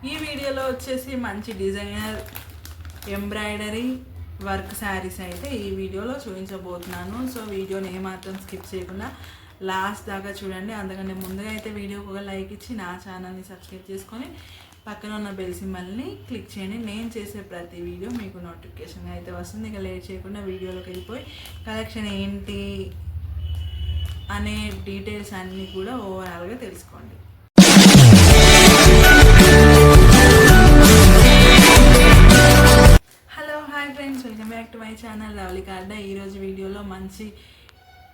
ఈ వీడియోలో వచ్చేసి మంచి డిజైనర్ ఎంబ్రాయిడరీ వర్క్ శారీస్ అయితే ఈ వీడియోలో చూపించబోతున్నాను. సో వీడియోని ఏమాత్రం స్కిప్ చేయకుండా లాస్ట్ దాకా చూడండి. అందుకని ముందుగా అయితే వీడియోకి ఒక లైక్ ఇచ్చి నా ఛానల్ని సబ్స్క్రైబ్ చేసుకొని పక్కన ఉన్న బెల్ సింబల్ని క్లిక్ చేయండి. నేను చేసే ప్రతి వీడియో మీకు నోటిఫికేషన్ అయితే వస్తుంది. ఇక లేట్ చేయకుండా వీడియోలోకి వెళ్ళిపోయి కలెక్షన్ ఏంటి అనే డీటెయిల్స్ అన్నీ కూడా ఓవరాల్గా తెలుసుకోండి. Hi friends, welcome back to my channel lovely కార్డా. ఈరోజు వీడియోలో మంచి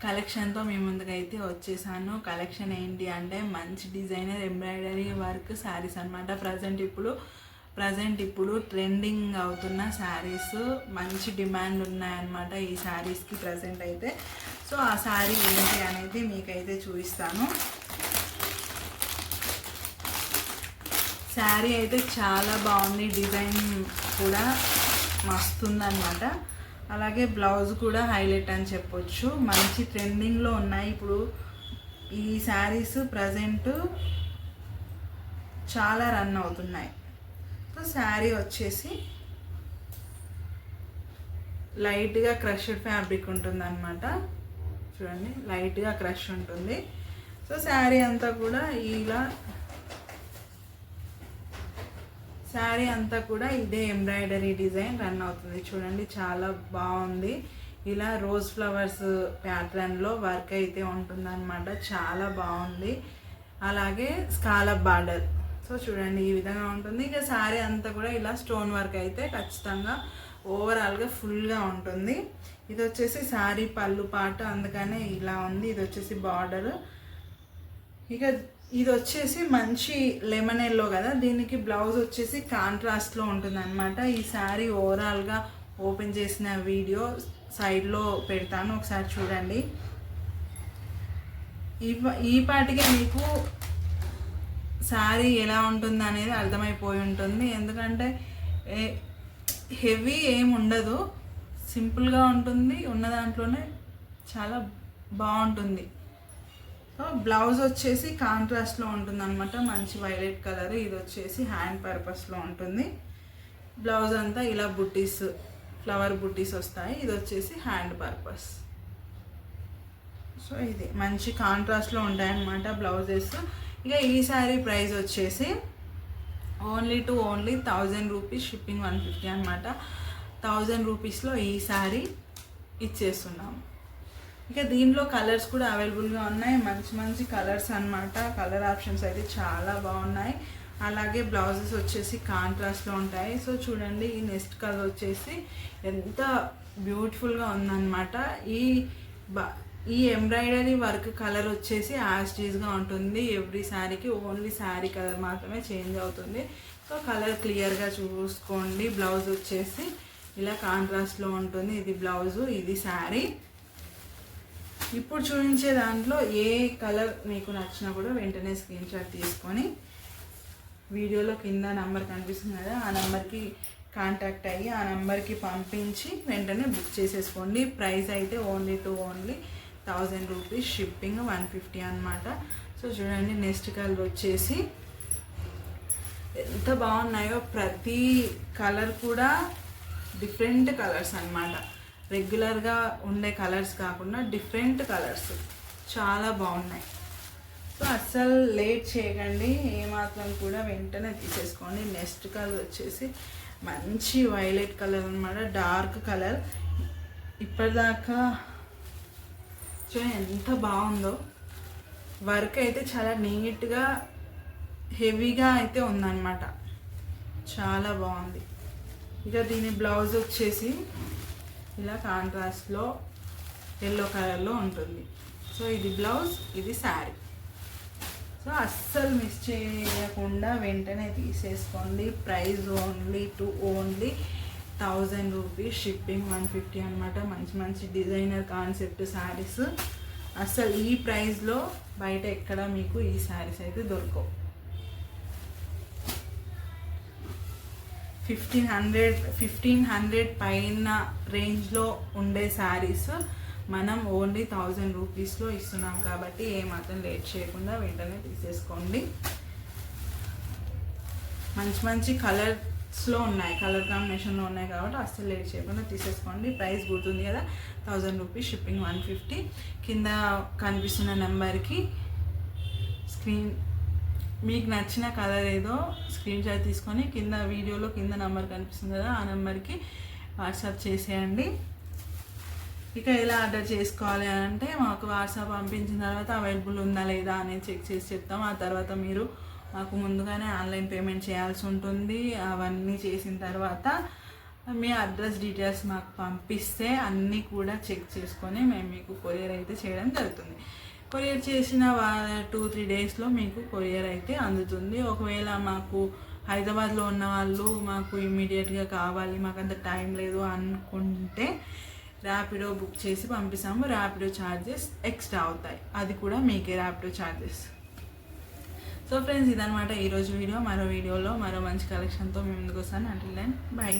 కలెక్షన్తో మీ ముందుకైతే వచ్చేసాను. కలెక్షన్ ఏంటి అంటే మంచి డిజైనర్ ఎంబ్రాయిడరీ వర్క్ శారీస్ అనమాట. ప్రజెంట్ ఇప్పుడు ట్రెండింగ్ అవుతున్న శారీస్, మంచి డిమాండ్ ఉన్నాయన్నమాట ఈ శారీస్కి ప్రజెంట్ అయితే. సో ఆ శారీ ఏంటి అనేది మీకైతే చూపిస్తాను. శారీ అయితే చాలా బాగుంది, డిజైన్ కూడా మస్తుందన్నమాట. అలాగే బ్లౌజ్ కూడా హైలైట్ అని చెప్పొచ్చు. మంచి ట్రెండింగ్లో ఉన్నాయి ఇప్పుడు ఈ శారీస్. ప్రజెంట్ చాలా రన్ అవుతున్నాయి. సో శారీ వచ్చేసి లైట్గా క్రష్డ్ ఫ్యాబ్రిక్ ఉంటుంది అనమాట. చూడండి, లైట్గా క్రష్ ఉంటుంది. సో శారీ అంతా కూడా ఇదే ఎంబ్రాయిడరీ డిజైన్ రన్ అవుతుంది. చూడండి, చాలా బాగుంది. ఇలా రోజ్ ఫ్లవర్స్ ప్యాటర్న్లో వర్క్ అయితే ఉంటుంది అనమాట. చాలా బాగుంది. అలాగే స్కాలప్ బార్డర్. సో చూడండి, ఈ విధంగా ఉంటుంది. ఇక శారీ అంతా కూడా ఇలా స్టోన్ వర్క్ అయితే ఖచ్చితంగా ఓవరాల్గా ఫుల్గా ఉంటుంది. ఇది వచ్చేసి శారీ పళ్ళు పాట, అందుకనే ఇలా ఉంది. ఇది వచ్చేసి బార్డర్. ఇక ఇది వచ్చేసి మంచి లెమన్ ఎల్లో కదా, దీనికి బ్లౌజ్ వచ్చేసి కాంట్రాస్ట్లో ఉంటుంది అనమాట. ఈ శారీ ఓవరాల్గా ఓపెన్ చేసిన వీడియో సైడ్లో పెడతాను, ఒకసారి చూడండి. ఈ పాటికే మీకు శారీ ఎలా ఉంటుంది అనేది అర్థమైపోయి ఉంటుంది. ఎందుకంటే హెవీ ఏమి ఉండదు, సింపుల్గా ఉంటుంది. ఉన్న దాంట్లోనే చాలా బాగుంటుంది. సో బ్లౌజ్ వచ్చేసి కాంట్రాస్ట్లో ఉంటుంది అనమాట, మంచి వైలెట్ కలర్. ఇది వచ్చేసి హ్యాండ్ పర్పస్లో ఉంటుంది. బ్లౌజ్ అంతా ఇలా బుట్టీస్, ఫ్లవర్ బుట్టీస్ వస్తాయి. ఇది వచ్చేసి హ్యాండ్ పర్పస్. సో ఇది మంచి కాంట్రాస్ట్లో ఉంటాయన్నమాట బ్లౌజెస్. ఇక ఈ శారీ ప్రైస్ వచ్చేసి ఓన్లీ 1000 రూపీస్, షిప్పింగ్ 150 అనమాట. 1000 రూపీస్లో ఈ శారీ ఇచ్చేస్తున్నాము. ఇక దీనిలో కలర్స్ కూడా అవైలబుల్గా ఉన్నాయి. మంచి కలర్స్ అన్నమాట. కలర్ ఆప్షన్స్ అయితే చాలా బాగున్నాయి. అలాగే బ్లౌజెస్ వచ్చేసి కాంట్రాస్ట్లో ఉంటాయి. సో చూడండి, ఈ నెక్స్ట్ కలర్ వచ్చేసి ఎంత బ్యూటిఫుల్గా ఉందన్నమాట. ఈ ఎంబ్రాయిడరీ వర్క్ కలర్ వచ్చేసి యాస్టీస్గా ఉంటుంది. ఎవ్రీ శారీకి ఓన్లీ శారీ కలర్ మాత్రమే చేంజ్ అవుతుంది. సో కలర్ క్లియర్గా చూసుకోండి. బ్లౌజ్ వచ్చేసి ఇలా కాంట్రాస్ట్లో ఉంటుంది. ఇది బ్లౌజు, ఇది శారీ. ఇప్పుడు చూపించే దాంట్లో ఏ కలర్ మీకు నచ్చినా కూడా వెంటనే స్క్రీన్ షాట్ తీసుకొని వీడియోలో కింద నెంబర్ కనిపిస్తుంది కదా, ఆ నెంబర్కి కాంటాక్ట్ అయ్యి ఆ నెంబర్కి పంపించి వెంటనే బుక్ చేసేసుకోండి. ప్రైస్ అయితే ఓన్లీ 1000 రూపీస్, షిప్పింగ్ 150 అనమాట. సో చూడండి, నెక్స్ట్ కలర్ వచ్చేసి ఎంత బాగున్నాయో. ప్రతి కలర్ కూడా డిఫరెంట్ కలర్స్ అన్నమాట. రెగ్యులర్గా ఉండే కలర్స్ కాకుండా డిఫరెంట్ కలర్స్ చాలా బాగున్నాయి. సో అస్సలు లేట్ చేయకండి, ఏమాత్రం కూడా వెంటనే తీసేసుకోండి. నెక్స్ట్ కలర్ వచ్చేసి మంచి వైలెట్ కలర్ అనమాట, డార్క్ కలర్. ఇప్పటిదాకా చూడండి ఎంత బాగుందో. వర్క్ అయితే చాలా నీట్గా హెవీగా అయితే ఉందన్నమాట, చాలా బాగుంది. ఇక దీని బ్లౌజ్ వచ్చేసి ఇలా కాంట్రాస్ట్లో ఎల్లో కలర్లో ఉంటుంది. సో ఇది బ్లౌజ్, ఇది శారీ. సో అస్సలు మిస్ చేయకుండా వెంటనే తీసేసుకోండి. ప్రైస్ ఓన్లీ 1000 రూపీస్, షిప్పింగ్ 150 అనమాట. మంచి డిజైనర్ కాన్సెప్ట్ శారీస్. అస్సలు ఈ ప్రైస్లో బయట ఎక్కడ మీకు ఈ శారీస్ అయితే దొరకవు. 1500 పైన రేంజ్లో ఉండే శారీస్ మనం ఓన్లీ 1000 రూపీస్లో ఇస్తున్నాం కాబట్టి ఏమాత్రం లేట్ చేయకుండా వెంటనే తీసేసుకోండి. మంచి మంచి కలర్స్లో ఉన్నాయి, కలర్ కాంబినేషన్లో ఉన్నాయి కాబట్టి అస్సలు లేట్ చేయకుండా తీసేసుకోండి. ప్రైస్ గుర్తుంది కదా, 1000 రూపీస్, షిప్పింగ్ 150. కింద కనిపిస్తున్న నెంబర్కి మీకు నచ్చిన కలర్ ఏదో స్క్రీన్ షాట్ తీసుకొని కింద వీడియోలో కింద నెంబర్ కనిపిస్తుంది కదా, ఆ నెంబర్కి వాట్సాప్ చేసేయండి. ఇక ఎలా ఆర్డర్ చేసుకోవాలి అంటే మాకు వాట్సాప్ పంపించిన తర్వాత అవైలబుల్ ఉందా లేదా అనేది చెక్ చేసి చెప్తాం. ఆ తర్వాత మీరు మాకు ముందుగానే ఆన్లైన్ పేమెంట్ చేయాల్సి ఉంటుంది. అవన్నీ చేసిన తర్వాత మీ అడ్రస్ డీటెయిల్స్ మాకు పంపిస్తే అన్నీ కూడా చెక్ చేసుకొని మేము మీకు కొరియర్ అయితే చేయడం జరుగుతుంది. కొరియర్ చేసిన 2-3 డేస్లో మీకు కొరియర్ అయితే అందుతుంది. ఒకవేళ మాకు హైదరాబాద్లో ఉన్న వాళ్ళు మాకు ఇమ్మీడియట్గా కావాలి, మాకు అంత టైం లేదు అనుకుంటే ర్యాపిడో బుక్ చేసి పంపిస్తాము. ర్యాపిడో ఛార్జెస్ ఎక్స్ట్రా అవుతాయి, అది కూడా మీకే ర్యాపిడో ఛార్జెస్. సో ఫ్రెండ్స్, ఇదనమాట ఈరోజు వీడియో. మరో వీడియోలో మరో మంచి కలెక్షన్తో మేము ముందుకు వస్తాను. Until then by.